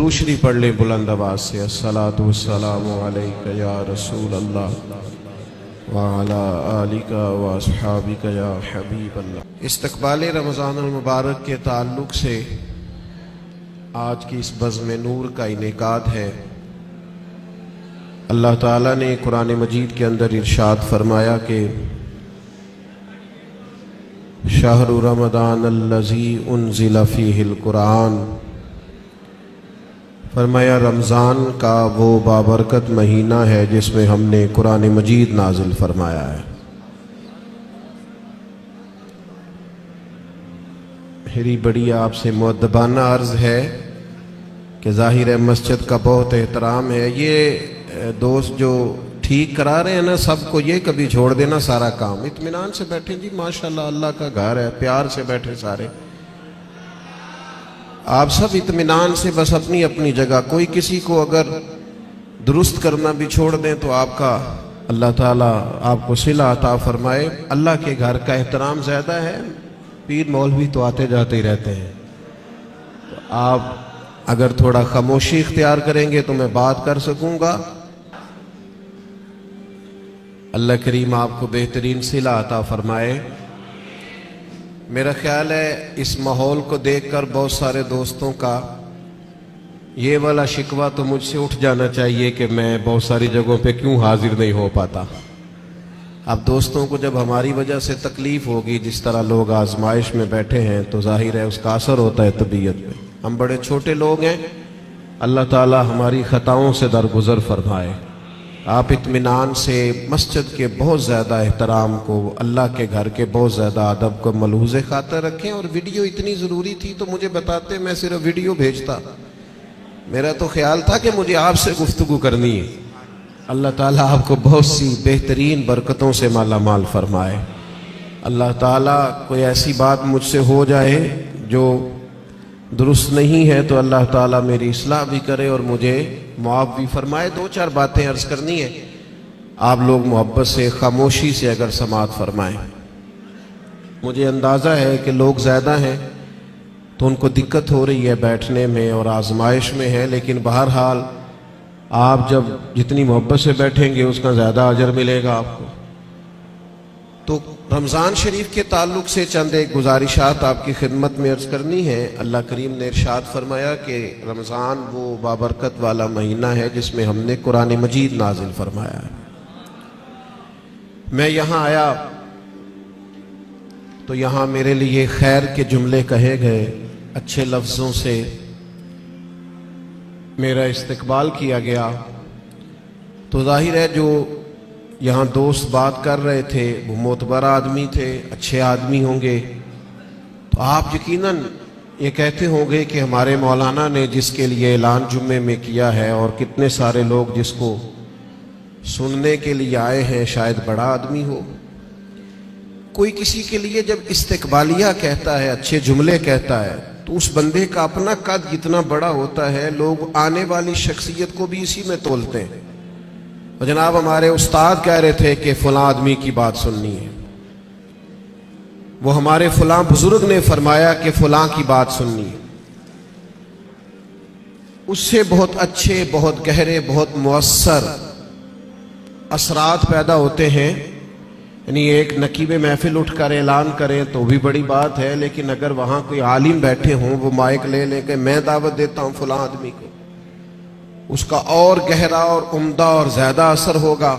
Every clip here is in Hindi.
दुरूद शरीफ पढ़ लें बुलंद आवाज से। अस्सलातु वस्सलामु अलैका या रसूल अल्लाह व अला आलिका व अस्हाबिका या हबीब अल्लाह। इस्तक़बाल रमज़ान अल मुबारक के ताल्लुक़ से आज की इस बज़्म नूर का इनेकाद है। अल्लाह ताला ने कुरान मजीद के अंदर इरशाद फरमाया कि शहरु रमज़ान अल्लज़ी उन्ज़िला फ़ीहिल कुरान, फरमाया रमज़ान का वो बाबरकत महीना है जिसमें हमने कुरान मजीद नाजिल फरमाया है। मेरी बड़ी आपसे मुअद्दबाना अर्ज़ है कि ज़ाहिर है मस्जिद का बहुत एहतराम है। ये दोस्त जो ठीक करा रहे हैं ना सबको, ये कभी छोड़ देना सारा काम, इत्मीनान से बैठे जी, माशाल्लाह अल्लाह का घर है, प्यार से बैठे सारे आप सब इत्मीनान से, बस अपनी अपनी जगह। कोई किसी को अगर दुरुस्त करना भी छोड़ दें तो आपका अल्लाह ताला आपको सिला अता फरमाए। अल्लाह के घर का एहतराम ज़्यादा है, पीर मौलवी तो आते जाते ही रहते हैं। तो आप अगर थोड़ा खामोशी इख्तियार करेंगे तो मैं बात कर सकूंगा। अल्लाह करीम आपको बेहतरीन सिला अता फरमाए। मेरा ख्याल है इस माहौल को देखकर बहुत सारे दोस्तों का ये वाला शिकवा तो मुझसे उठ जाना चाहिए कि मैं बहुत सारी जगहों पे क्यों हाजिर नहीं हो पाता। अब दोस्तों को जब हमारी वजह से तकलीफ होगी, जिस तरह लोग आजमाइश में बैठे हैं, तो जाहिर है उसका असर होता है तबीयत पे। हम बड़े छोटे लोग हैं, अल्लाह ताला हमारी खताओं से दरगुजर फरमाए। आप इत्मीनान से मस्जिद के बहुत ज़्यादा एहतराम को, अल्लाह के घर के बहुत ज़्यादा अदब को मलहूज़ खातर रखें। और वीडियो इतनी ज़रूरी थी तो मुझे बताते, मैं सिर्फ वीडियो भेजता। मेरा तो ख्याल था कि मुझे आपसे गुफ्तगू करनी है। अल्लाह ताला आपको बहुत सी बेहतरीन बरकतों से माला माल फरमाए। अल्लाह ताला कोई ऐसी बात मुझसे हो जाए जो दुरुस्त नहीं है तो अल्लाह ताला मेरी इस्लाह भी करे और मुझे मुआफ़ भी फरमाए। दो चार बातें अर्ज़ करनी है, आप लोग मोहब्बत से खामोशी से अगर समात फरमाएं। मुझे अंदाज़ा है कि लोग ज़्यादा हैं तो उनको दिक्कत हो रही है बैठने में और आजमाइश में है, लेकिन बहरहाल आप जब जितनी मोहब्बत से बैठेंगे उसका ज़्यादा अजर मिलेगा आपको। तो रमज़ान शरीफ के ताल्लुक़ से चंद एक गुजारिशात आपकी खिदमत में अर्ज़ करनी है। अल्लाह करीम ने इरशाद फरमाया कि रमज़ान वो बाबरकत वाला महीना है जिसमें हमने कुरान मजीद नाजिल फरमाया है। मैं यहाँ आया तो यहाँ मेरे लिए खैर के जुमले कहे गए, अच्छे लफ्ज़ों से मेरा इस्तकबाल किया गया। तो जाहिर है जो यहाँ दोस्त बात कर रहे थे वो मोतबर आदमी थे, अच्छे आदमी होंगे। तो आप यकीनन ये कहते होंगे कि हमारे मौलाना ने जिसके लिए ऐलान जुम्मे में किया है और कितने सारे लोग जिसको सुनने के लिए आए हैं, शायद बड़ा आदमी हो। कोई किसी के लिए जब इस्तकबालिया कहता है, अच्छे जुमले कहता है, तो उस बंदे का अपना कद इतना बड़ा होता है, लोग आने वाली शख्सियत को भी इसी में तोलते हैं। और जनाब हमारे उस्ताद कह रहे थे कि फलां आदमी की बात सुननी है, वो हमारे फलां बुजुर्ग ने फरमाया कि फलां की बात सुननी है। उससे बहुत अच्छे, बहुत गहरे, बहुत मुअस्सर असरात पैदा होते हैं। यानी एक नकीब महफिल उठकर ऐलान करें तो भी बड़ी बात है, लेकिन अगर वहां कोई आलिम बैठे हों, वो माइक ले लेके मैं दावत देता हूं फलां आदमी को, उसका और गहरा और उम्दा और ज्यादा असर होगा।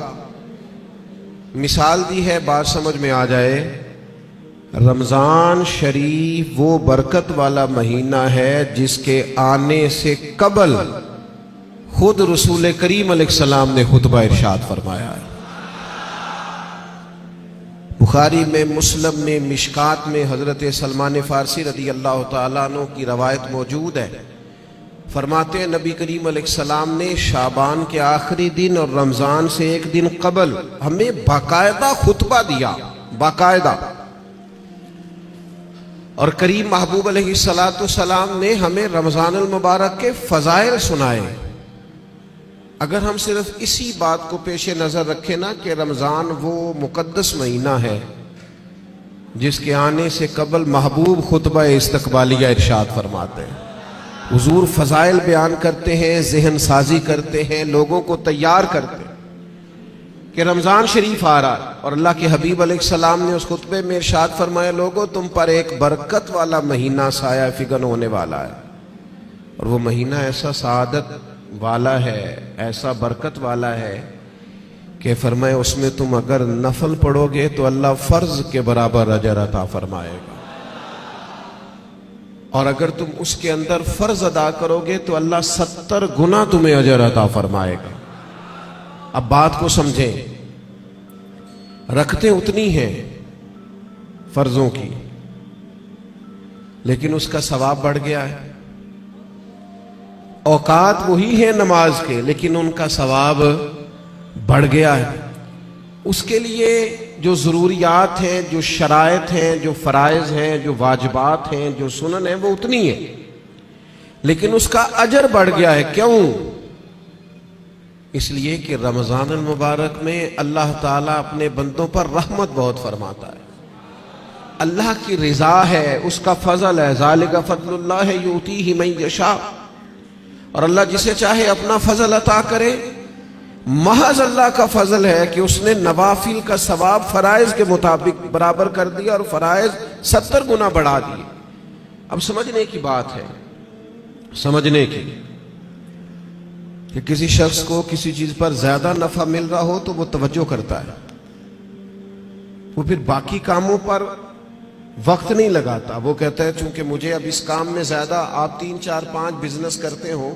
मिसाल दी है, बात समझ में आ जाए। रमजान शरीफ वो बरकत वाला महीना है जिसके आने से कबल खुद रसूल करीम अलैहिस्सलाम ने खुतबा इरशाद फरमाया है। बुखारी में, मुस्लिम में, मिशकात में हजरत सलमान फारसी रदी अल्लाह तआला अन्हु की रवायत मौजूद है। फरमाते हैं नबी करीम अलैहिस्सलाम ने शाबान के आखिरी दिन और रमजान से एक दिन कबल हमें बाकायदा खुतबा दिया, बाकायदा। और करीम महबूब अलैहिस्सलाम ने हमें रमजान अल मुबारक के फजाइल सुनाए। अगर हम सिर्फ इसी बात को पेश नजर रखें ना कि रमजान वो मुकद्दस महीना है जिसके आने से कबल महबूब खुतबा इस्तकबालिया इरशाद फरमाते हैं, हुजूर फजाइल बयान करते हैं, जहन साजी करते हैं, लोगों को तैयार करते हैं कि रमज़ान शरीफ आ रहा है। और अल्लाह के हबीब अलैहिस्सलाम ने उस खुतबे में इरशाद फरमाया, लोगों तुम पर एक बरकत वाला महीना साया फिगन होने वाला है, और वो महीना ऐसा सादत वाला है, ऐसा बरकत वाला है कि फरमाए उसमें तुम अगर नफल पढ़ोगे तो अल्लाह फर्ज के बराबर अजर अता फरमाएगा, और अगर तुम उसके अंदर फर्ज अदा करोगे तो अल्लाह 70 गुना तुम्हें अजर अता फरमाएगा। अब बात को समझें, रखते उतनी हैं फर्जों की, लेकिन उसका सवाब बढ़ गया है। औकात वही है नमाज के, लेकिन उनका सवाब बढ़ गया है। उसके लिए जो ज़रूरियात हैं, जो शराइत हैं, जो फ़राइज़ हैं, जो वाजिबात हैं, जो सुनन है, वो उतनी है, लेकिन उसका अजर बढ़ गया है। क्यों? इसलिए कि रमज़ान अल मुबारक में अल्लाह ताला अपने बंदों पर रहमत बहुत फरमाता है, अल्लाह की रिजा है, उसका फजल है। ज़ालिका फ़ज़लुल्लाह युतीही मन यशा, और अल्लाह जिसे चाहे अपना फजल अता करे। महज अल्लाह का फजल है कि उसने नवाफिल का सवाब फराइज के मुताबिक बराबर कर दिया, और फराइज 70 गुना बढ़ा दिए। अब समझने की बात है, समझने की, कि किसी शख्स को किसी चीज पर ज्यादा नफा मिल रहा हो तो वो तवज्जो करता है, वो फिर बाकी कामों पर वक्त नहीं लगाता। वो कहता है चूंकि मुझे अब इस काम में ज्यादा, आप 3 4 5 बिजनेस करते हो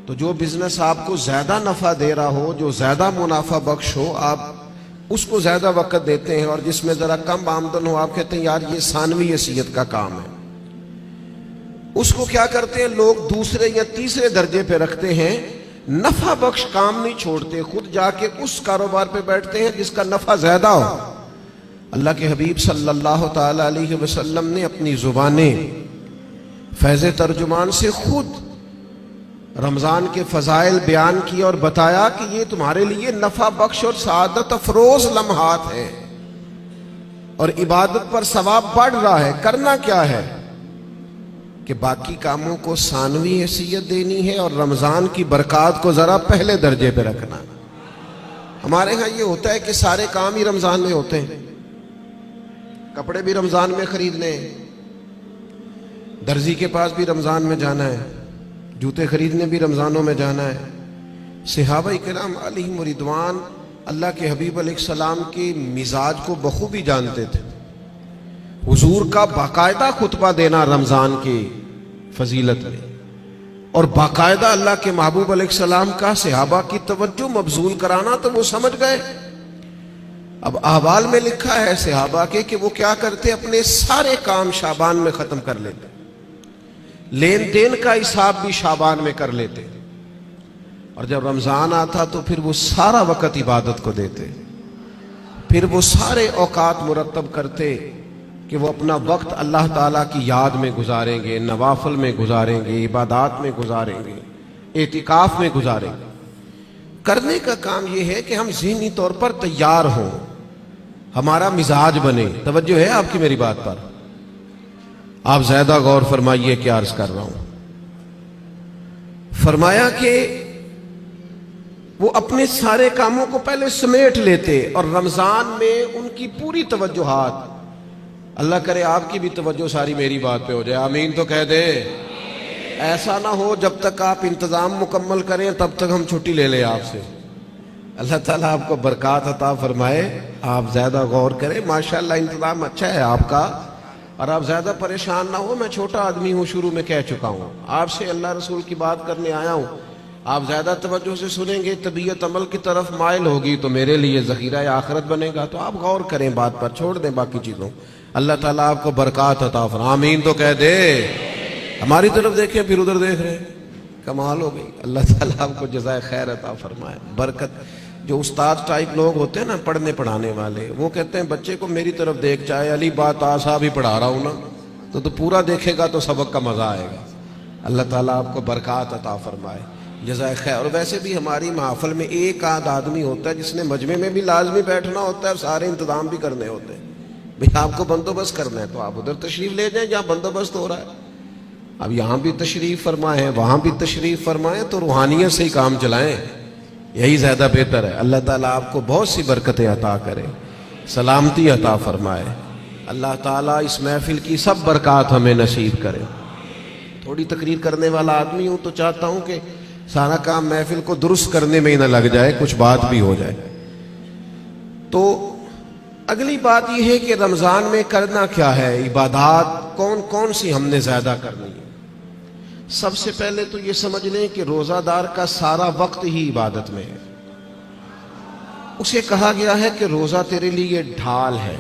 तो जो बिजनेस आपको ज्यादा नफा दे रहा हो, जो ज्यादा मुनाफा बख्श हो, आप उसको ज्यादा वक्त देते हैं, और जिसमें जरा कम आमदन हो आप कहते हैं यार ये सानवी हैसियत का काम है। उसको क्या करते हैं लोग, दूसरे या तीसरे दर्जे पे रखते हैं, नफा बख्श काम नहीं छोड़ते, खुद जाके उस कारोबार पे बैठते हैं जिसका नफा ज्यादा हो। अल्लाह के हबीब सल्लल्लाहु ताला अलैहि वसल्लम ने अपनी जुबाने फैज़ तर्जुमान से खुद रमजान के फजाइल बयान किया और बताया कि ये तुम्हारे लिए नफा बख्श और सादत अफरोज लम्हात है, और इबादत पर सवाब बढ़ रहा है। करना क्या है कि बाकी कामों को सानवी हैसियत देनी है, और रमजान की बरकत को जरा पहले दर्जे पे रखना। हमारे यहाँ ये होता है कि सारे काम ही रमजान में होते हैं, कपड़े भी रमजान में खरीदने, दर्जी के पास भी रमजान में जाना है, जूते खरीदने भी रमजानों में जाना है। सहाबा किराम अलैहिम रिदवान अल्लाह के हबीब अलैहिस्सलाम के मिजाज को बखूबी जानते थे। हुजूर का बाकायदा खुतबा देना रमजान की फजीलत में, और बाकायदा अल्लाह के महबूब अलैहिस्सलाम का सहाबा की तवज्जो मबजूल कराना, तो वो समझ गए। अब अहवाल में लिखा है सहाबा के कि वो क्या करते, अपने सारे काम शाबान में खत्म कर लेते, लेन देन का हिसाब भी शाबान में कर लेते, और जब रमजान आता तो फिर वो सारा वक्त इबादत को देते, फिर वो सारे औकात मुरतब करते कि वो अपना वक्त अल्लाह ताला की याद में गुजारेंगे, नवाफिल में गुजारेंगे, इबादात में गुजारेंगे, एतिकाफ में गुजारेंगे। करने का काम ये है कि हम ज़हनी तौर पर तैयार हों, हमारा मिजाज बने। तवज्जो है आपकी मेरी बात पर? आप ज्यादा गौर फरमाइए क्या अर्ज कर रहा हूं। फरमाया कि वो अपने सारे कामों को पहले समेट लेते, और रमजान में उनकी पूरी तवज्जुहात, अल्लाह करे आपकी भी तवज्जो सारी मेरी बात पे हो जाए, आमीन तो कह दे। ऐसा ना हो जब तक आप इंतजाम मुकम्मल करें तब तक हम छुट्टी ले लें आपसे। अल्लाह ताला आपको बरकत अता फरमाए, आप ज्यादा गौर करें। माशाअल्लाह इंतजाम अच्छा है आपका, और आप ज्यादा परेशान ना हो। मैं छोटा आदमी हूँ, शुरू में कह चुका हूँ, आपसे अल्लाह रसूल की बात करने आया हूँ। आप ज्यादा तवज्जो से सुनेंगे, तबीयत अमल की तरफ माइल होगी तो मेरे लिए ज़ख़ीरा आखिरत बनेगा। तो आप गौर करें बात पर, छोड़ दें बाकी चीज़ों। अल्लाह ताला आपको बरकत अता फरमाए, आमीन तो कह दे। हमारी तरफ देखें फिर उधर देख रहे हैं, कमाल हो गई। अल्लाह ताला आपको जज़ाए खैर अता फरमाए, बरकत। जो उस्ताद टाइप लोग होते हैं ना, पढ़ने पढ़ाने वाले, वो कहते हैं बच्चे को मेरी तरफ देख, चाहे अली बात आसा भी पढ़ा रहा हूँ ना, तो पूरा देखेगा तो सबक का मजा आएगा। अल्लाह ताला आपको बरकत अता फरमाए, जज़ाए खैर। और वैसे भी हमारी महफिल में एक आध आदमी होता है जिसने मजमे में भी लाजमी बैठना होता है, सारे इंतजाम भी करने होते हैं। भाई आपको बंदोबस्त करना है तो आप उधर तशरीफ ले जाएं जहाँ बंदोबस्त हो रहा है। अब यहां भी तशरीफ फरमाए, वहां भी तशरीफ फरमाए, तो रूहानियत से ही काम चलाएं, यही ज्यादा बेहतर है। अल्लाह ताला आपको बहुत सी बरकतें अता करे, सलामती अता फरमाए। अल्लाह ताला इस महफिल की सब बरकत हमें नसीब करे। थोड़ी तकरीर करने वाला आदमी हूं तो चाहता हूं कि सारा काम महफिल को दुरुस्त करने में ही ना लग जाए, कुछ बात भी हो जाए। तो अगली बात यह है कि रमजान में करना क्या है, इबादत कौन कौन सी हमने ज्यादा करनी है। सबसे पहले तो यह समझ लें कि रोजादार का सारा वक्त ही इबादत में है। उसे कहा गया है कि रोजा तेरे लिए ढाल है।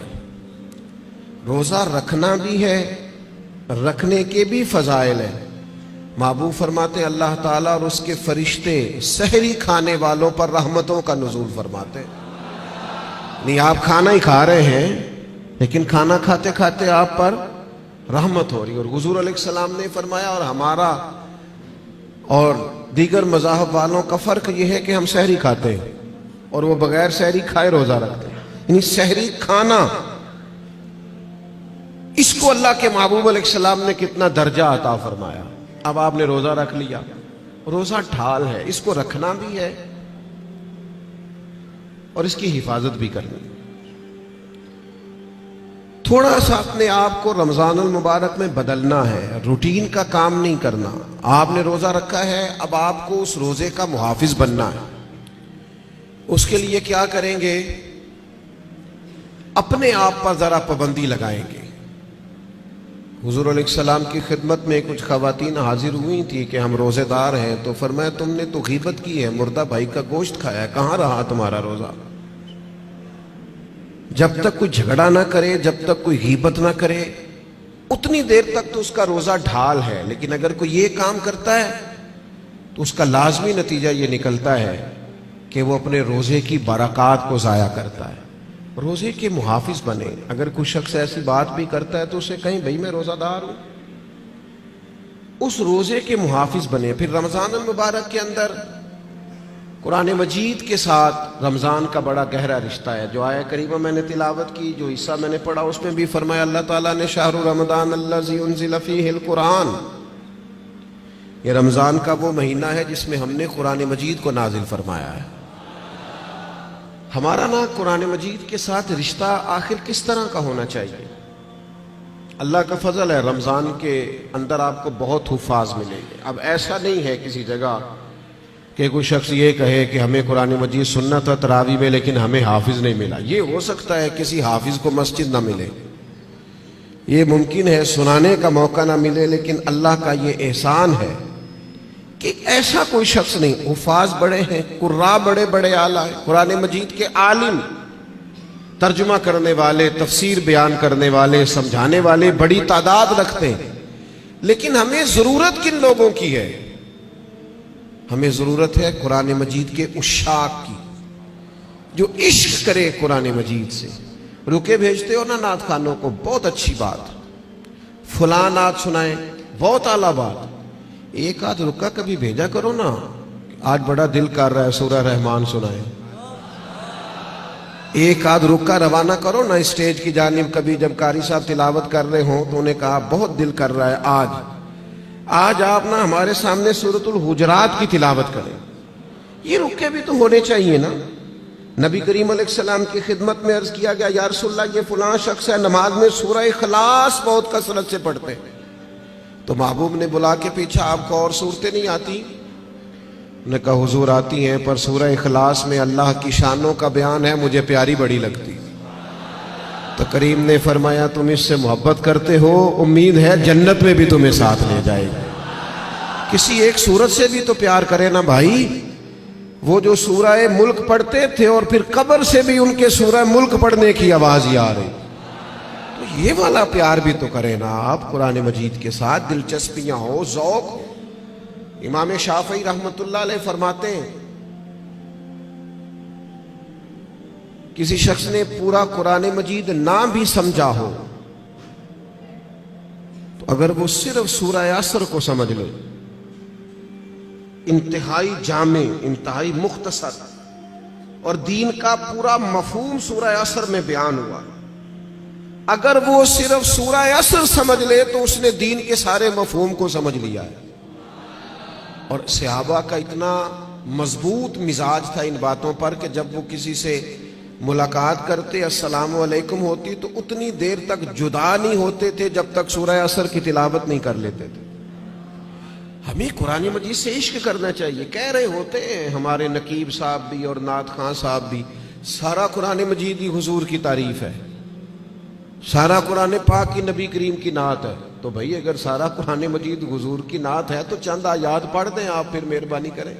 रोजा रखना भी है, रखने के भी फजाइल है। महबूब फरमाते अल्लाह ताला और उसके फरिश्ते सहरी खाने वालों पर रहमतों का नुज़ूल फरमाते। नहीं, आप खाना ही खा रहे हैं, लेकिन खाना खाते खाते आप पर रहमत हो रही। और हुजूर अलैहिस्सलाम ने फरमाया, और हमारा और दीगर मज़ाहब वालों का फर्क यह है कि हम सहरी खाते हैं और वो बगैर सहरी खाए रोजा रखते हैं। यानी सहरी खाना, इसको अल्लाह के महबूब अलैहिस्सलाम ने कितना दर्जा अता फरमाया। अब आपने रोजा रख लिया, रोजा ढाल है, इसको रखना भी है और इसकी हिफाजत भी करनी है। थोड़ा सा अपने आप को रमजानुल मुबारक में बदलना है, रूटीन का काम नहीं करना। आपने रोजा रखा है, अब आपको उस रोजे का मुहाफिज बनना है। उसके लिए क्या करेंगे, अपने आप पर जरा पाबंदी लगाएंगे। हुजूर अलैहिस्सलाम की खिदमत में कुछ खवातीन हाजिर हुई थी कि हम रोजेदार हैं, तो फरमाया तुमने तो गीबत की है, मुर्दा भाई का गोश्त खाया है, कहां रहा तुम्हारा रोजा। जब तक कोई झगड़ा ना करे, जब तक कोई गीबत ना करे, उतनी देर तक तो उसका रोजा ढाल है। लेकिन अगर कोई ये काम करता है तो उसका लाजमी नतीजा ये निकलता है कि वो अपने रोजे की बरकत को जाया करता है। रोजे के मुहाफिज बने। अगर कोई शख्स ऐसी बात भी करता है तो उसे कहीं भाई मैं रोजादार हूं, उस रोजे के मुहाफिज बने। फिर रमजान मुबारक के अंदर कुरान मजीद के साथ रमजान का बड़ा गहरा रिश्ता है। जो आया करीमा मैंने तिलावत की, जो हिस्सा मैंने पढ़ा, उसमें भी फरमाया अल्लाह ताला ने शाहरु रमजान अल्लज़ी उन्ज़िला फ़ीहिल कुरान, ये रमजान का वो महीना है जिसमें हमने कुरान मजीद को नाजिल फरमाया है। हमारा ना कुरान मजीद के साथ रिश्ता आखिर किस तरह का होना चाहिए। अल्लाह का फजल है, रमजान के अंदर आपको बहुत हुफ़ाज मिलेंगे। अब ऐसा नहीं है किसी जगह कि कोई शख्स ये कहे कि हमें कुरान मजीद सुनना था तरावी में, लेकिन हमें हाफिज नहीं मिला। ये हो सकता है किसी हाफिज को मस्जिद ना मिले, ये मुमकिन है सुनाने का मौका ना मिले, लेकिन अल्लाह का ये एहसान है कि ऐसा कोई शख्स नहीं। हुफाज बड़े हैं, कुर्रा बड़े बड़े आला है, कुरान मजीद के आलिम, तर्जुमा करने वाले, तफसीर बयान करने वाले, समझाने वाले बड़ी तादाद रखते हैं। लेकिन हमें जरूरत किन लोगों की है? हमें जरूरत है कुरान मजीद के उशाक की, जो इश्क करे कुरान मजीद से। रुके भेजते हो ना नात खानों को, बहुत अच्छी बात, फुला नात सुनाए, बहुत आला बात। एक आध रुका कभी भेजा करो ना, आज बड़ा दिल कर रहा है सूरह रहमान सुनाए। एक आध रुका रवाना करो ना स्टेज की जानिब। कभी जब कारी साहब तिलावत कर रहे हो तो उन्हें कहा बहुत दिल कर रहा है आज आप ना हमारे सामने सूरतुल हुजरात की तिलावत करें। ये रुके भी तो होने चाहिए ना। नबी करीम अलैहिस्सलाम की खिदमत में अर्ज किया गया, या रसूलल्लाह ये फलां शख्स है नमाज में सूरह इखलास बहुत कसरत से पढ़ते हैं। तो महबूब ने बुला के पूछा आपको और सूरतें नहीं आती? उन्होंने कहा हुजूर आती हैं, पर सूरह इखलास में अल्लाह की शानों का बयान है, मुझे प्यारी बड़ी लगती। तो करीम ने फरमाया तुम इससे मोहब्बत करते हो, उम्मीद है जन्नत में भी तुम्हें साथ ले जाएगा। किसी एक सूरत से भी तो प्यार करे ना भाई। वो जो सूरह मुल्क पढ़ते थे और फिर कब्र से भी उनके सूरह मुल्क पढ़ने की आवाज ही आ रही, तो ये वाला प्यार भी तो करें ना आप कुरान मजीद के साथ। दिलचस्पियां हो, ज़ौक़ हो। इमाम शाफ़ी रहमतुल्लाह अलैह फरमाते हैं किसी शख्स ने पूरा कुरान मजीद ना भी समझा हो तो अगर वो सिर्फ सूरह असर को समझ ले, इंतहाई जामे, इंतहाई मुख्तसर और दीन का पूरा मफहूम सूरह असर में बयान हुआ, अगर वो सिर्फ सूरह असर समझ ले तो उसने दीन के सारे मफहूम को समझ लिया है। और सहाबा का इतना मजबूत मिजाज था इन बातों पर कि जब वो किसी से मुलाकात करते, अस्सलामु अलैकुम होती, तो उतनी देर तक जुदा नहीं होते थे जब तक सूरह असर की तिलावत नहीं कर लेते थे। हमें कुरान मजीद से इश्क करना चाहिए। कह रहे होते हैं हमारे नकीब साहब भी और नात खान साहब भी, सारा कुरान मजीद ही हुजूर की तारीफ है, सारा कुरान पाक की नबी करीम की नात है। तो भाई अगर सारा कुरान मजीद हुजूर की नात है तो चंद आयात पढ़ दें आप, फिर मेहरबानी करें,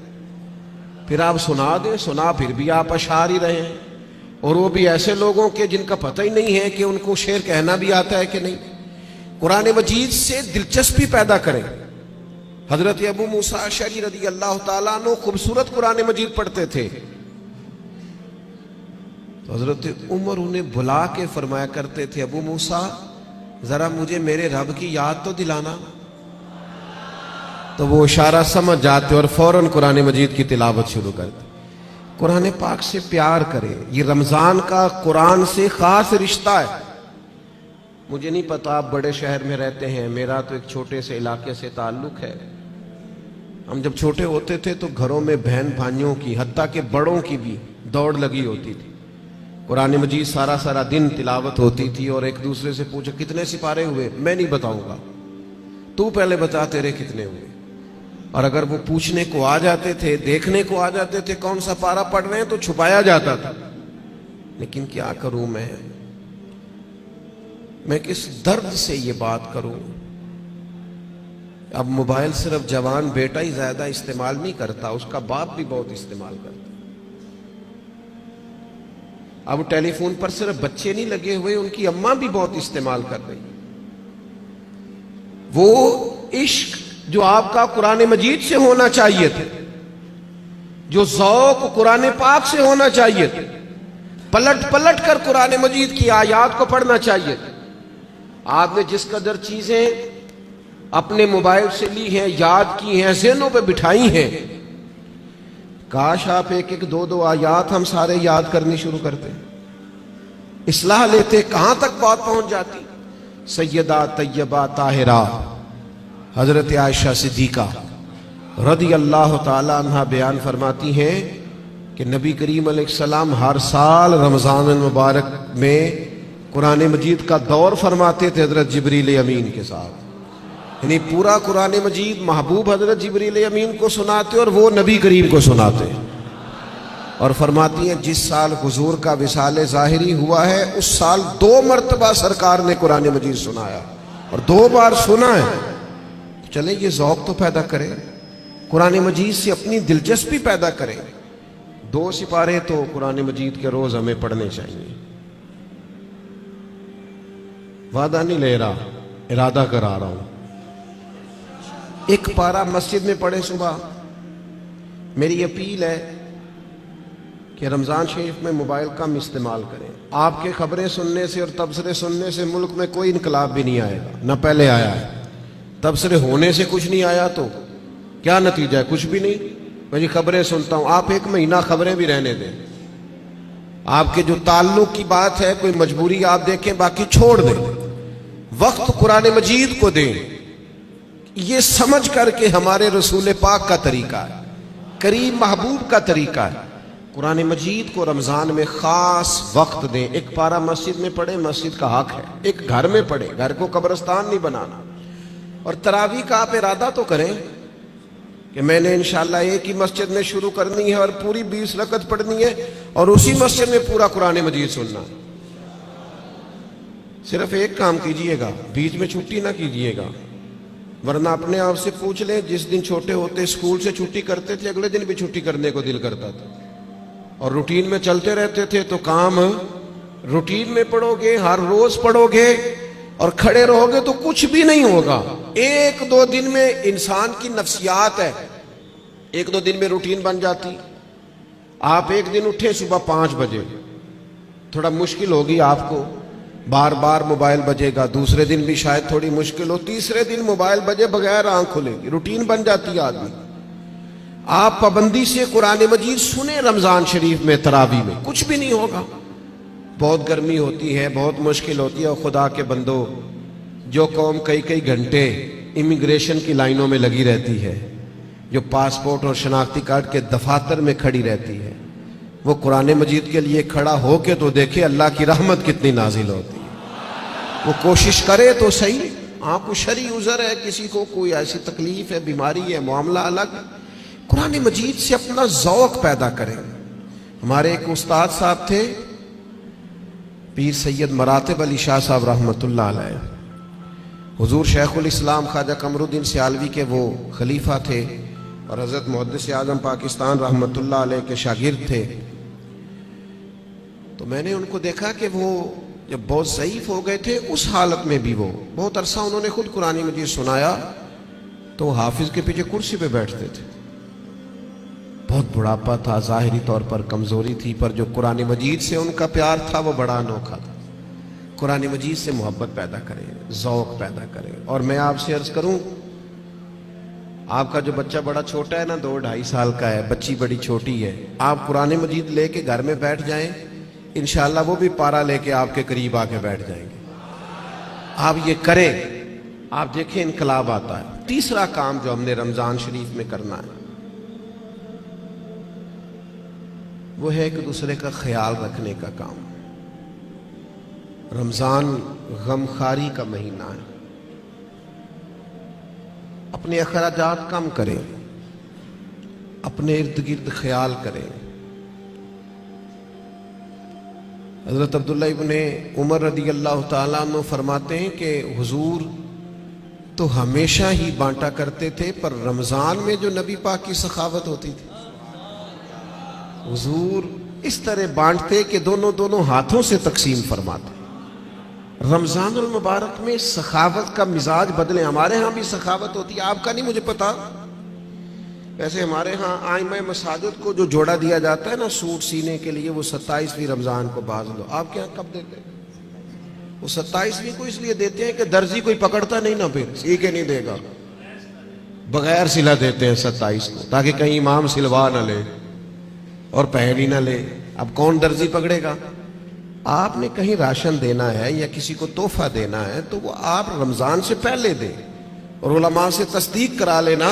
फिर आप सुना दें। सुना फिर भी आप अशार ही रहे हैं, और वो भी ऐसे लोगों के जिनका पता ही नहीं है कि उनको शेर कहना भी आता है कि नहीं। कुरान मजीद से दिलचस्पी पैदा करें। हजरत अबू मूसा अशअरी रज़ी अल्लाह ताला अन्हु खूबसूरत कुरान मजीद पढ़ते थे, तो हजरत उमर उन्हें बुला के फरमाया करते थे, अबू मूसा जरा मुझे मेरे रब की याद तो दिलाना। तो वो इशारा समझ जाते और फौरन कुरान मजीद की तिलावत शुरू करते। कुरान पाक से प्यार करें। ये रमजान का कुरान से खास रिश्ता है। मुझे नहीं पता आप बड़े शहर में रहते हैं, मेरा तो एक छोटे से इलाके से ताल्लुक है। हम जब छोटे होते थे तो घरों में बहन भाइयों की, हत्ता के बड़ों की भी दौड़ लगी होती थी। कुरान मजीद सारा सारा दिन तिलावत होती थी, और एक दूसरे से पूछो कितने सिपारे हुए, मैं नहीं बताऊंगा, तू पहले बता तेरे कितने हुए। और अगर वो पूछने को आ जाते थे, देखने को आ जाते थे कौन सा पारा पढ़ रहे हैं, तो छुपाया जाता था। लेकिन क्या करूं मैं किस दर्द से ये बात करूं। अब मोबाइल सिर्फ जवान बेटा ही ज्यादा इस्तेमाल नहीं करता, उसका बाप भी बहुत इस्तेमाल करता। अब टेलीफोन पर सिर्फ बच्चे नहीं लगे हुए, उनकी अम्मा भी बहुत इस्तेमाल कर रही। वो इश्क जो आपका कुरान मजीद से होना चाहिए थे, जो ज़ौक़ कुरान पाक से होना चाहिए थे, पलट पलट कर कुरान मजीद की आयात को पढ़ना चाहिए था। आपने जिस कदर चीजें अपने मोबाइल से ली हैं, याद की हैं, ज़हनों पे बिठाई हैं, काश आप एक एक दो दो आयात हम सारे याद करनी शुरू करते, इस्लाह लेते, कहां तक बात पहुंच जाती। सैयदा तैयबा ताहिरा हजरत आयशा सिद्दीका रज़ी अल्लाह ताला अन्हा बयान फरमाती हैं कि नबी करीम अलैहिस्सलाम हर साल रमज़ान मुबारक में कुरान मजीद का दौर फरमाते थे हजरत जिब्रील अमीन के साथ। यानी पूरा कुरान मजीद महबूब हजरत जिब्रील अमीन को सुनाते और वो नबी करीम को सुनाते। और फरमाती हैं जिस साल हुजूर का विसाल ज़ाहिरी हुआ है, उस साल 2 मरतबा सरकार ने कुरान मजीद सुनाया, और 2 बार सुना है। चले ये ज़ौक़ तो पैदा करें, कुरान मजीद से अपनी दिलचस्पी पैदा करें। 2 सिपारे तो कुरान मजीद के रोज हमें पढ़ने चाहिए। वादा नहीं ले रहा, इरादा करा रहा हूं। एक पारा मस्जिद में पढ़े सुबह। मेरी अपील है कि रमजान शरीफ में मोबाइल कम इस्तेमाल करें। आपके खबरें सुनने से और तबसरे सुनने से मुल्क में कोई इनकलाब भी नहीं आएगा, न पहले आया है। तबसरे होने से कुछ नहीं आया तो क्या नतीजा है? कुछ भी नहीं। मैं जी खबरें सुनता हूं, आप 1 महीना खबरें भी रहने दें। आपके जो ताल्लुक की बात है, कोई मजबूरी आप देखें, बाकी छोड़ दें। वक्त कुरान मजीद को दें। ये समझ करके हमारे रसूल पाक का तरीका है, करीम महबूब का तरीका है। कुरान मजीद को रमजान में खास वक्त दें। एक पारा मस्जिद में पढ़े, मस्जिद का हक है। एक घर में पढ़े, घर को कब्रिस्तान नहीं बनाना। और तरावी का आप इरादा तो करें कि मैंने इंशाअल्लाह एक ही मस्जिद में शुरू करनी है और पूरी 20 रकत पढ़नी है, और उसी मस्जिद में पूरा कुरान मजीद सुनना। सिर्फ एक काम कीजिएगा, बीच में छुट्टी ना कीजिएगा, वरना अपने आप से पूछ ले, जिस दिन छोटे होते स्कूल से छुट्टी करते थे, अगले दिन भी छुट्टी करने को दिल करता था। और रूटीन में चलते रहते थे, तो काम रूटीन में पढ़ोगे, हर रोज पढ़ोगे और खड़े रहोगे तो कुछ भी नहीं होगा। 1-2 दिन में इंसान की नफ्सियात है, 1-2 दिन में रूटीन बन जाती। आप एक दिन उठे सुबह 5 बजे, थोड़ा मुश्किल होगी आपको, बार बार मोबाइल बजेगा। दूसरे दिन भी शायद थोड़ी मुश्किल हो, तीसरे दिन मोबाइल बजे बगैर आंख खुलेगी, रूटीन बन जाती है आदमी। आप पाबंदी से कुरान मजीद सुने रमजान शरीफ में, तरावी में, कुछ भी नहीं होगा। बहुत गर्मी होती है, बहुत मुश्किल होती है। और खुदा के बंदो, जो कौम कई कई घंटे इमिग्रेशन की लाइनों में लगी रहती है, जो पासपोर्ट और शनाख्ती कार्ड के दफातर में खड़ी रहती है, वो कुरान मजीद के लिए खड़ा हो के तो देखे अल्लाह की रहमत कितनी नाजिल होती है। वो कोशिश करे तो सही। आपको शरी उज़र है, किसी को कोई ऐसी तकलीफ है, बीमारी है, मामला अलग, कुरान मजीद से अपना ज़ौक़ पैदा करें। हमारे एक उस्ताद साहब थे, पीर सैयद मरातिब अली शाह साहब रहमतुल्लाह अलैह, हुजूर शेखुल इस्लाम ख्वाजा कमरुद्दीन सियालवी के वो खलीफा थे और हज़रत मुहद्दिस आज़म पाकिस्तान रहमतुल्लाह अलैह के शागिर्द थे। तो मैंने उनको देखा कि वो जब बहुत ज़ईफ़ हो गए थे, उस हालत में भी वो बहुत अरसा उन्होंने खुद कुरान मजीद सुनाया, तो हाफिज के पीछे कुर्सी पे बैठते थे। बहुत बुढ़ापा था, ज़ाहिरी तौर पर कमज़ोरी थी, पर जो कुरान मजीद से उनका प्यार था वो बड़ा अनोखा था। कुरान मजीद से मोहब्बत पैदा करें, ज़ौक़ पैदा करें। और मैं आपसे अर्ज़ करूं, आपका जो बच्चा बड़ा छोटा है ना, 2-2.5 साल का है, बच्ची बड़ी छोटी है, आप कुरान मजीद लेके घर में बैठ जाएं, इंशाअल्लाह वो भी पारा लेके आपके करीब आके बैठ जाएंगे। आप ये करें, आप देखें इनकलाब आता है। तीसरा काम जो हमने रमजान शरीफ में करना है वो है एक दूसरे का ख्याल रखने का काम। रमजान गमखारी का महीना है। अपने अखराजात कम करें, अपने इर्द गिर्द ख्याल करें। हज़रत अब्दुल्लाह इब्ने उमर रदी अल्लाह ताला अन्हु फरमाते हैं कि हुजूर तो हमेशा ही बांटा करते थे, पर रमज़ान में जो नबी पाक की सखावत होती थी, हुजूर इस तरह बांटते कि दोनों हाथों से तकसीम फरमाते। रमज़ानुल मुबारक में सखावत का मिजाज बदले। हमारे यहाँ भी सखावत होती है, आपका नहीं मुझे पता। वैसे हमारे यहाँ आइमा मसाजिद को जो जोड़ा दिया जाता है ना सूट सीने के लिए, वो 27वीं रमज़ान को बाज लो। आपके यहाँ कब देते हैं? वो 27वीं को इसलिए देते हैं कि दर्जी कोई पकड़ता नहीं ना, फिर सी के नहीं देगा, बगैर सिला देते हैं 27 को, ताकि कहीं इमाम सिलवा ना ले और पहन ही ना ले। अब कौन दर्जी पकड़ेगा? आपने कहीं राशन देना है या किसी को तोहफा देना है तो वो आप रमज़ान से पहले दें और उलमा से तस्दीक करा लेना।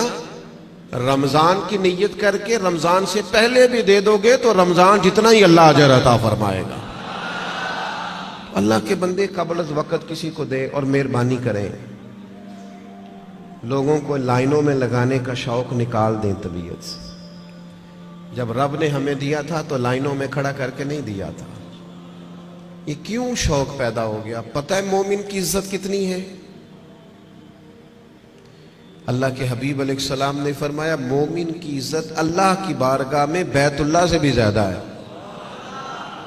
रमज़ान की नीयत करके रमज़ान से पहले भी दे दोगे तो रमज़ान जितना ही अल्लाह अजर अता फरमाएगा। अल्लाह के बंदे कबल वक़्त किसी को दे और मेहरबानी करें। लोगों को लाइनों में लगाने का शौक निकाल दें तबीयत से। जब रब ने हमें दिया था तो लाइनों में खड़ा करके नहीं दिया था। ये क्यों शौक पैदा हो गया? पता है मोमिन की इज्जत कितनी है? अल्लाह के हबीब अलैहिस्सलाम ने फरमाया, मोमिन की इज्जत अल्लाह की बारगाह में बैतुल्लाह से भी ज्यादा है।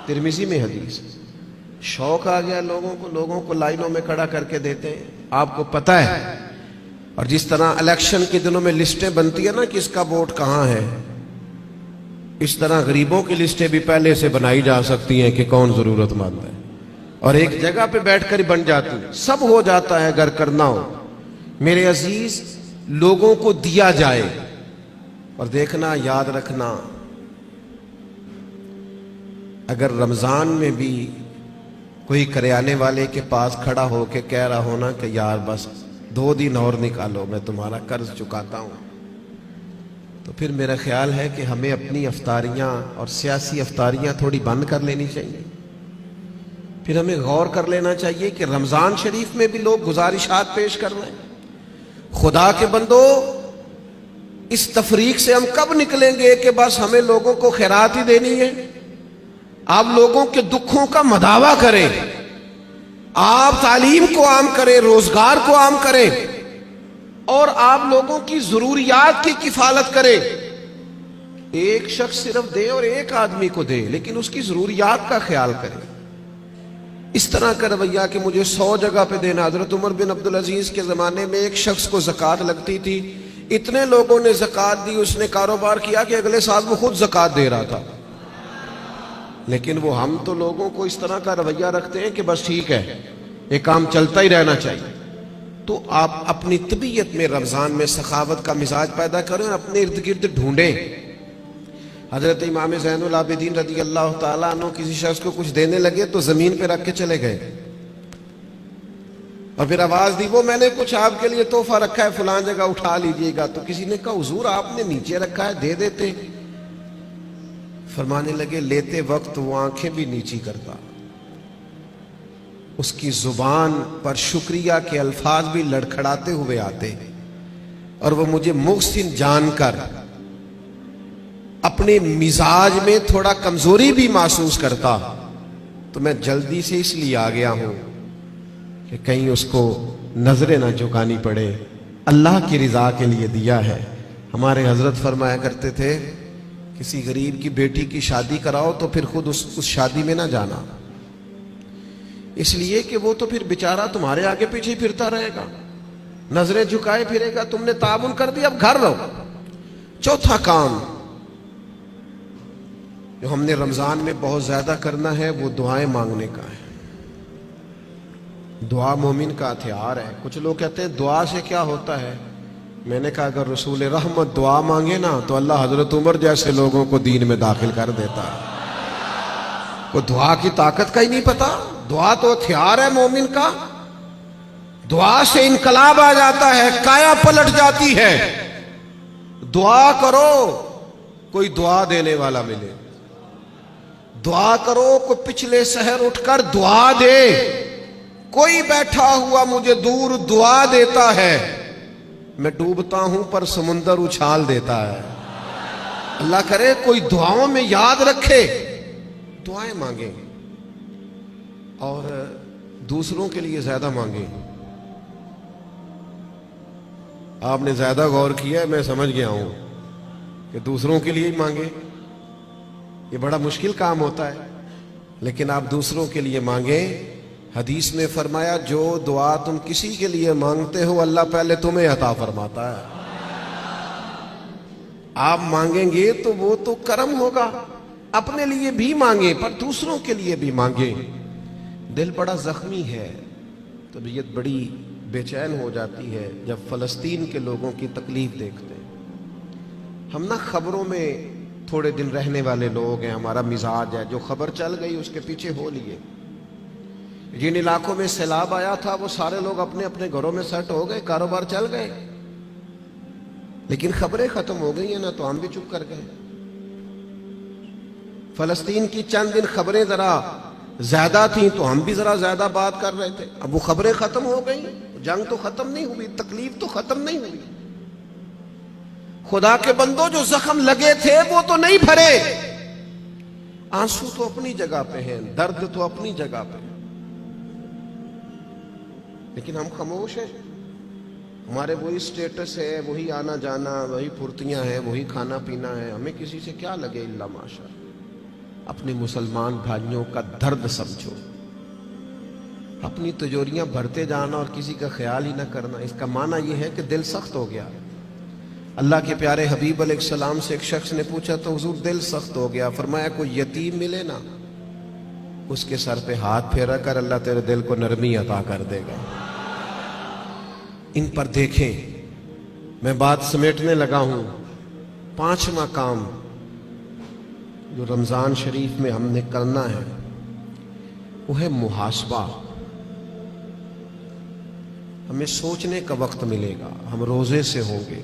तिरमिज़ी में हदीस। शौक आ गया लोगों को लाइनों में खड़ा करके देते हैं। आपको पता है, और जिस तरह इलेक्शन के दिनों में लिस्टें बनती है ना, किसका वोट कहां है, इस तरह गरीबों की लिस्टें भी पहले से बनाई जा सकती हैं कि कौन जरूरतमंद है, और एक जगह पे बैठकर ही बन जाती है। सब हो जाता है अगर करना हो। मेरे अजीज, लोगों को दिया जाए। और देखना, याद रखना, अगर रमजान में भी कोई करियाने वाले के पास खड़ा होके कह रहा हो ना कि यार बस 2 दिन और निकालो, मैं तुम्हारा कर्ज चुकाता हूं, तो फिर मेरा ख्याल है कि हमें अपनी अफ्तारियां और सियासी अफ्तारियां थोड़ी बंद कर लेनी चाहिए। फिर हमें गौर कर लेना चाहिए कि रमजान शरीफ में भी लोग गुजारिशात पेश कर रहे हैं। खुदा के बंदो, इस तफरीक से हम कब निकलेंगे कि बस हमें लोगों को खैरात ही देनी है? आप लोगों के दुखों का मदावा करें, आप तालीम को आम करें, रोजगार को आम करें, और आप लोगों की जरूरियात की किफालत करें। एक शख्स सिर्फ दे और एक आदमी को दे, लेकिन उसकी जरूरियात का ख्याल करें। इस तरह का रवैया कि मुझे 100 जगह पे देना। हजरत उमर बिन अब्दुल अजीज के जमाने में एक शख्स को ज़कात लगती थी, इतने लोगों ने ज़कात दी, उसने कारोबार किया कि अगले साल वो खुद ज़कात दे रहा था। लेकिन वो हम तो लोगों को इस तरह का रवैया रखते हैं कि बस ठीक है, ये काम चलता ही रहना चाहिए। तो आप अपनी तबीयत में रमजान में सखावत का मिजाज पैदा करें और अपने इर्द गिर्द ढूंढें हजरत इमाम ज़ैनुल आबिदीन रज़ी अल्लाह ताला अन्हु किसी शख्स को कुछ देने लगे तो जमीन पे रख के चले गए और फिर आवाज दी, वो मैंने कुछ आपके लिए तोहफा रखा है, फलां जगह उठा लीजिएगा। तो किसी ने कहा, हुजूर आपने नीचे रखा है, दे देते। फरमाने लगे, लेते वक्त वो आंखें भी नीची करता, उसकी जुबान पर शुक्रिया के अल्फाज भी लड़खड़ाते हुए आते और वो मुझे मुहसिन जानकर अपने मिजाज में थोड़ा कमजोरी भी महसूस करता तो मैं जल्दी से इसलिए आ गया हूं कि कहीं उसको नजरें ना झुकानी पड़े, अल्लाह की रिजा के लिए दिया है। हमारे हजरत फरमाया करते थे, किसी गरीब की बेटी की शादी कराओ तो फिर खुद उस शादी में ना जाना, इसलिए कि वो तो फिर बेचारा तुम्हारे आगे पीछे ही फिरता रहेगा, नजरें झुकाए फिरेगा। तुमने ताबुन कर दिया, अब घर रहो। चौथा काम जो हमने रमजान में बहुत ज्यादा करना है वो दुआएं मांगने का है। दुआ मोमिन का हथियार है। कुछ लोग कहते हैं दुआ से क्या होता है, मैंने कहा अगर रसूल रहमत दुआ मांगे ना तो अल्लाह हजरत उमर जैसे लोगों को दीन में दाखिल कर देता है। को दुआ की ताकत का ही नहीं पता। दुआ तो हथियार है मोमिन का। दुआ से इनकलाब आ जाता है, काया पलट जाती है। दुआ करो कोई दुआ देने वाला मिले, दुआ करो कोई पिछले शहर उठकर दुआ दे, कोई बैठा हुआ मुझे दूर दुआ देता है, मैं डूबता हूं पर समुंदर उछाल देता है। अल्लाह करे कोई दुआओं में याद रखे। दुआएं मांगे और दूसरों के लिए ज्यादा मांगे। आपने ज्यादा गौर किया है, मैं समझ गया हूं कि दूसरों के लिए ही मांगे। ये बड़ा मुश्किल काम होता है, लेकिन आप दूसरों के लिए मांगे। हदीस में फरमाया, जो दुआ तुम किसी के लिए मांगते हो अल्लाह पहले तुम्हें अता फरमाता है। आप मांगेंगे तो वो तो करम होगा। अपने लिए भी मांगे पर दूसरों के लिए भी मांगे। दिल बड़ा जख्मी है, तबीयत बड़ी बेचैन हो जाती है जब फलस्तीन के लोगों की तकलीफ देखते हैं। हम ना खबरों में थोड़े दिन रहने वाले लोग हैं, हमारा मिजाज है, जो खबर चल गई उसके पीछे हो लिए। जिन इलाकों में सैलाब आया था वो सारे लोग अपने अपने घरों में सेट हो गए, कारोबार चल गए, लेकिन खबरें खत्म हो गई है ना, तो हम भी चुप कर गए। फलस्तीन की चंद दिन खबरें जरा ज्यादा थी तो हम भी जरा ज्यादा बात कर रहे थे। अब वो खबरें खत्म हो गई, जंग तो खत्म नहीं हुई, तकलीफ तो खत्म नहीं हुई। खुदा के बंदो, जो जख्म लगे थे वो तो नहीं भरे। आंसू तो अपनी जगह पे हैं, दर्द तो अपनी जगह पे, लेकिन हम खामोश हैं। हमारे वही स्टेटस है, वही आना जाना, वही फुर्तियां हैं, वही खाना पीना है। हमें किसी से क्या लगे इल्ला माशा। अपने मुसलमान भाइयों का दर्द समझो, अपनी तिजोरियां भरते जाना और किसी का ख्याल ही ना करना, इसका माना यह है कि दिल सख्त हो गया। अल्लाह के प्यारे हबीब अलैहिस्सलाम से एक शख्स ने पूछा तो हुजूर दिल सख्त हो गया। फरमाया कोई यतीम मिले ना, उसके सर पे हाथ फेरा कर, अल्लाह तेरे दिल को नरमी अता कर देगा। इन पर देखें। मैं बात समेटने लगा हूं। पांचवा काम जो रमजान शरीफ में हमने करना है वो है मुहासबा। हमें सोचने का वक्त मिलेगा, हम रोजे से होंगे,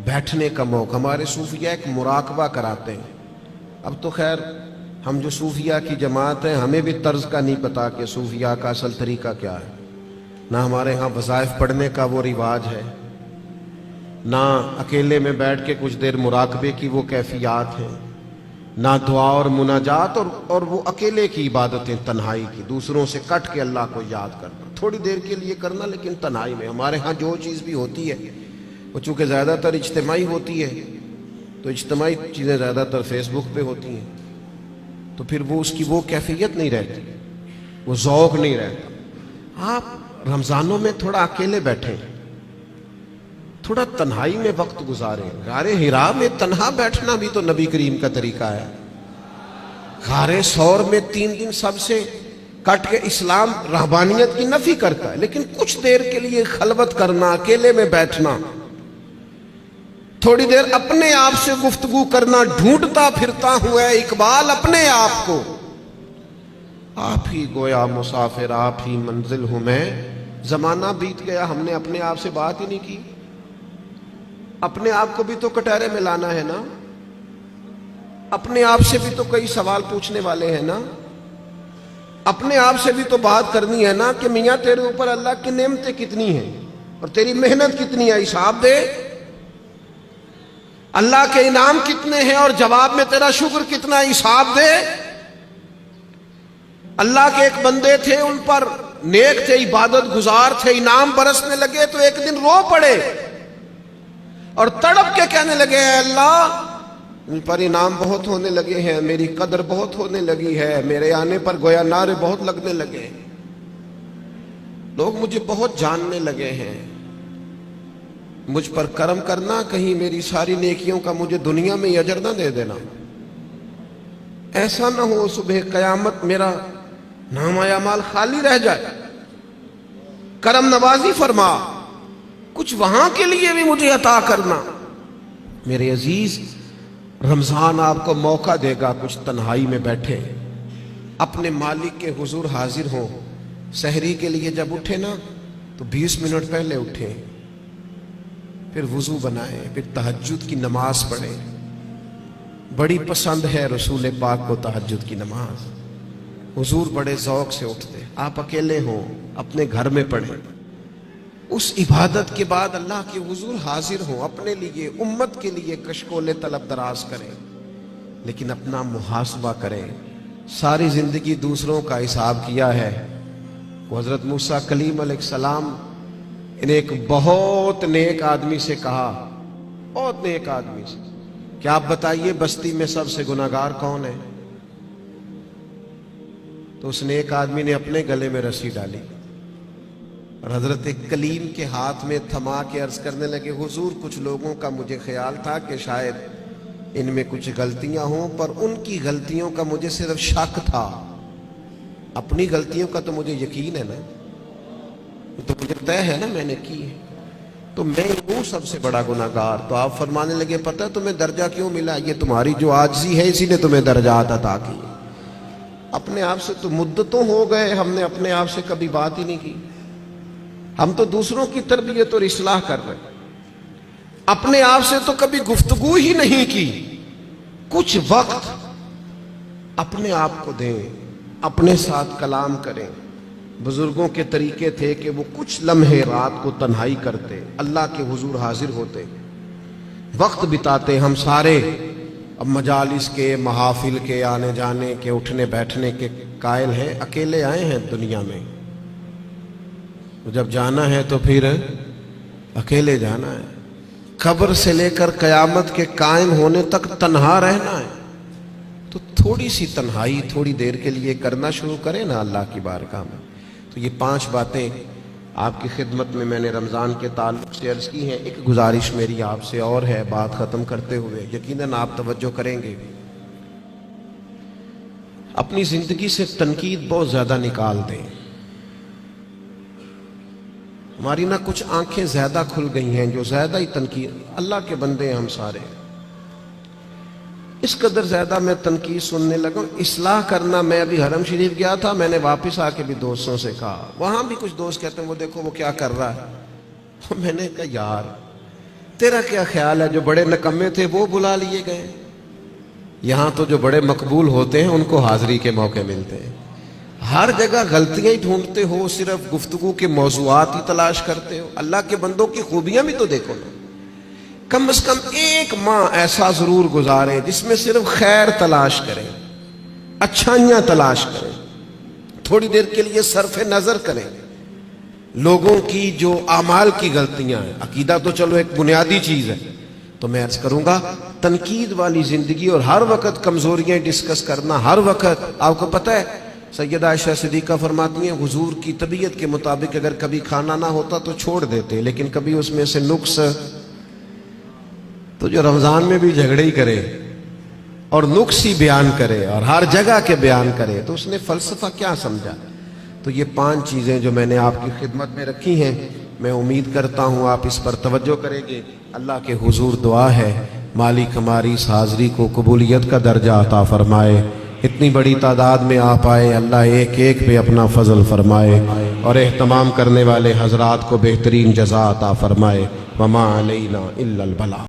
बैठने का मौका। हमारे सूफिया एक मुराकबा कराते हैं। अब तो खैर हम जो सूफिया की जमात है, हमें भी तर्ज का नहीं पता कि सूफिया का असल तरीका क्या है। ना हमारे यहाँ वज़ाइफ पढ़ने का वो रिवाज है, ना अकेले में बैठ के कुछ देर मुराकबे की वो कैफियत है, ना दुआ और मुनाजात और वो अकेले की इबादतें तन्हाई की, दूसरों से कट के अल्लाह को याद करना, थोड़ी देर के लिए करना लेकिन तन्हाई में। हमारे यहाँ जो चीज़ भी होती है वो चूँकि ज़्यादातर इज्तिमाई होती है, तो इज्तिमाई चीज़ें ज़्यादातर फेसबुक पे होती हैं, तो फिर वो उसकी वो कैफियत नहीं रहती, वो ज़ौक़ नहीं रहता। आप रमज़ानों में थोड़ा अकेले बैठे, थोड़ा तन्हाई में वक्त गुजारें। गारे हिरा में तन्हा बैठना भी तो नबी करीम का तरीका है। गारे सौर में 3 दिन सबसे कट के इस्लाम रहबानियत की नफी करता है, लेकिन कुछ देर के लिए खलवत करना, अकेले में बैठना, थोड़ी देर अपने आप से गुफ्तगू करना, ढूंढता फिरता हूं है इकबाल अपने आप को, आप ही गोया मुसाफिर, आप ही मंजिल हूं मैं। जमाना बीत गया, हमने अपने आप से बात ही नहीं की। अपने आप को भी तो कटहरे में लाना है ना, अपने आप से भी तो कई सवाल पूछने वाले हैं ना, अपने आप से भी तो बात करनी है ना कि मियां तेरे ऊपर अल्लाह की नेमतें कितनी हैं और तेरी मेहनत कितनी है, हिसाब दे। अल्लाह के इनाम कितने हैं और जवाब में तेरा शुक्र कितना, हिसाब दे। अल्लाह के एक बंदे थे, उन पर नेक थे, इबादत गुजार थे, इनाम बरसने लगे तो एक दिन रो पड़े और तड़प के कहने लगे, अल्लाह इन पर इनाम बहुत होने लगे हैं, मेरी कदर बहुत होने लगी है, मेरे आने पर गोया नारे बहुत लगने लगे, लोग मुझे बहुत जानने लगे हैं, मुझ पर करम करना, कहीं मेरी सारी नेकियों का मुझे दुनिया में अजर ना दे देना। ऐसा ना हो सुबह कयामत मेरा नामाया माल खाली रह जाए। करम नवाजी फरमा, कुछ वहां के लिए भी मुझे अता करना। मेरे अजीज, रमजान आपको मौका देगा कुछ तन्हाई में बैठे अपने मालिक के हुजूर हाजिर हो। सहरी के लिए जब उठे ना तो 20 मिनट पहले उठे, फिर वुजू बनाए, फिर तहज्जुद की नमाज पढ़े। बड़ी पसंद है रसूल पाक को तहज्जुद की नमाज, हुजूर बड़े ज़ौक़ से उठते। आप अकेले हो अपने घर में पढ़े, उस इबादत के बाद अल्लाह के हुजूर हाजिर हो, अपने लिए उम्मत के लिए कशकोले तलब दराज करें, लेकिन अपना मुहासबा करें। सारी जिंदगी दूसरों का हिसाब किया है। हज़रत मूसा कलीम अलैहिस्सलाम ने एक बहुत नेक आदमी से कहा, बहुत नेक आदमी से, कि आप बताइए बस्ती में सबसे गुनाहगार कौन है? तो उस नेक आदमी ने अपने गले में रस्सी डाली और हजरत कलीम के हाथ में थमा के अर्ज करने लगे, हुजूर कुछ लोगों का मुझे ख्याल था कि शायद इनमें कुछ गलतियां हों, पर उनकी गलतियों का मुझे सिर्फ शक था, अपनी गलतियों का तो मुझे यकीन है ना, तो मुझे तय है ना मैंने की है, तो मैं हूं सबसे बड़ा गुनाहगार। तो आप फरमाने लगे, पता है तुम्हें दर्जा क्यों मिला? ये तुम्हारी जो आजिज़ी है इसी ने तुम्हें दर्जात अता की। अपने आप से तो मुद्दतों हो गए, हमने अपने आप से कभी बात ही नहीं की। हम तो दूसरों की तरबियत और इस्लाह कर रहे, अपने आप से तो कभी गुफ्तगू ही नहीं की। कुछ वक्त अपने आप को दें, अपने साथ कलाम करें। बुजुर्गों के तरीके थे कि वो कुछ लम्हे रात को तन्हाई करते, अल्लाह के हुजूर हाजिर होते, वक्त बिताते। हम सारे अब मजालिस के, महाफिल के, आने जाने के, उठने बैठने के कायल हैं, अकेले आए हैं दुनिया में। तो जब जाना है तो फिर अकेले जाना है। कब्र से लेकर कयामत के कायम होने तक तन्हा रहना है। तो थोड़ी सी तन्हाई थोड़ी देर के लिए करना शुरू करें ना अल्लाह की बारगाह में। तो ये 5 बातें आपकी खिदमत में मैंने रमज़ान के ताल्लुक़ से अर्ज़ की हैं। एक गुजारिश मेरी आपसे और है बात ख़त्म करते हुए, यकीनन आप तवज्जो करेंगे। अपनी ज़िंदगी से तनकीद बहुत ज़्यादा निकाल दें। हमारी ना कुछ आंखें ज़्यादा खुल गई हैं, जो ज़्यादा ही तनकीद, अल्लाह के बंदे हैं हम सारे, इस कदर ज़्यादा मैं तनकीद सुनने लगा। इस्लाह करना, मैं अभी हरम शरीफ गया था, मैंने वापस आके भी दोस्तों से कहा, वहाँ भी कुछ दोस्त कहते हैं वो देखो वो क्या कर रहा है। तो मैंने कहा यार तेरा क्या ख्याल है, जो बड़े नकम्मे थे वो बुला लिए गए, यहाँ तो जो बड़े मकबूल होते हैं उनको हाजिरी के मौके मिलते हैं। हर जगह गलतियां ही ढूंढते हो, सिर्फ गुफ्तगू के मौज़ूआत ही तलाश करते हो। अल्लाह के बंदों की खूबियां भी तो देखो ना। कम से कम एक माह ऐसा जरूर गुजारें जिसमें सिर्फ खैर तलाश करें, अच्छाइयां तलाश करें, थोड़ी देर के लिए सरफे नजर करें लोगों की जो आमाल की गलतियां हैं। अकीदा तो चलो एक बुनियादी चीज है, तो मैं अर्ज करूंगा तनकीद वाली जिंदगी और हर वक्त कमजोरियां डिस्कस करना। हर वक्त आपको पता है सैयदा आयशा सिद्दीक़ा फरमाती हैं, हुजूर की तबीयत के मुताबिक अगर कभी खाना ना होता तो छोड़ देते, लेकिन कभी उसमें से नुक्स, तो जो रमजान में भी झगड़े ही करे और नुक्स ही बयान करे और हर जगह के बयान करे, तो उसने फलसफा क्या समझा। तो ये 5 चीजें जो मैंने आपकी खिदमत में रखी हैं, मैं उम्मीद करता हूँ आप इस पर तवज्जो करेंगे। अल्लाह के हुजूर दुआ है मालिक हमारी इस हाज़री को कबूलियत का दर्जा अता फरमाए। इतनी बड़ी तादाद में आप आए, अल्लाह एक एक पे अपना फजल फरमाए और एहतमाम करने वाले हजरात को बेहतरीन जज़ा अता फरमाए। वमा अलैना इल्लल बला।